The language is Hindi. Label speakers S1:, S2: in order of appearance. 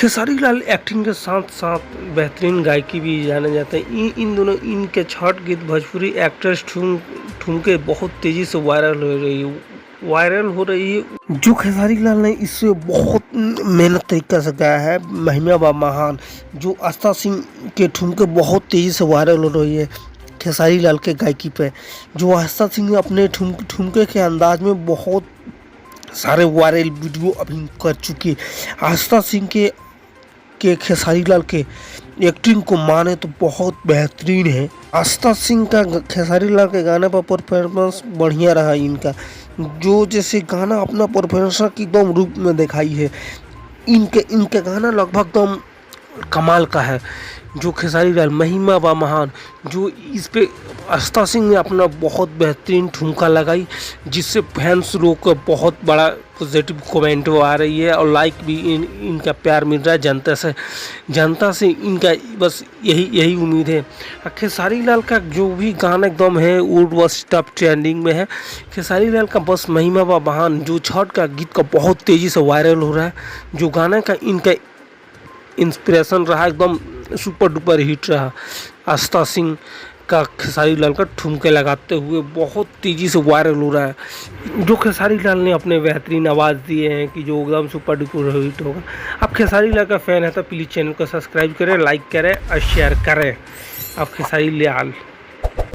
S1: खेसारी लाल एक्टिंग के साथ साथ बेहतरीन गायकी भी जाने जाते हैं। इन दोनों इनके छठ गीत भोजपुरी एक्ट्रेस ठुमके बहुत तेज़ी से वायरल हो रही है। जो खेसारी लाल ने इससे बहुत मेहनत तरीके से गाया है, महिमा बा महान, जो आस्था सिंह के ठुमके बहुत तेज़ी से वायरल हो रही है खेसारी लाल के गायकी पे। जो आस्था सिंह अपने ठुमके के अंदाज में बहुत सारे वायरल वीडियो अभी कर चुकी। आस्था सिंह के खेसारी लाल के एक्टिंग को माने तो बहुत बेहतरीन है। आस्था सिंह का खेसारी लाल के गाने पर परफॉर्मेंस बढ़िया रहा इनका, जो जैसे गाना अपना परफॉर्मेंस की एकदम रूप में दिखाई है। इनके गाना लगभग एकदम कमाल का है। जो खेसारी लाल महिमा बा महान, जो इस पे आस्था सिंह ने अपना बहुत बेहतरीन ठुमका लगाई, जिससे फैंस लोग को बहुत बड़ा पॉजिटिव कमेंट आ रही है और लाइक भी इनका प्यार मिल रहा है जनता से इनका बस यही उम्मीद है। खेसारी लाल का जो भी गाना एकदम है वो बस टॉप ट्रेंडिंग में है। खेसारी लाल का बस महिमा बा महान जो छठ का गीत का बहुत तेज़ी से वायरल हो रहा है, जो गाना का इनका इंस्पिरेशन रहा, एकदम सुपर डुपर हिट रहा। आस्था सिंह का खेसारी लाल का ठुमके लगाते हुए बहुत तेज़ी से वायरल हो रहा है। जो खेसारी लाल ने अपने बेहतरीन आवाज़ दिए हैं कि जो एकदम सुपर डुपर हिट होगा। आप खेसारी लाल का फ़ैन है तो प्लीज़ चैनल को सब्सक्राइब करें, लाइक करें और शेयर करें। आप खेसारी लाल।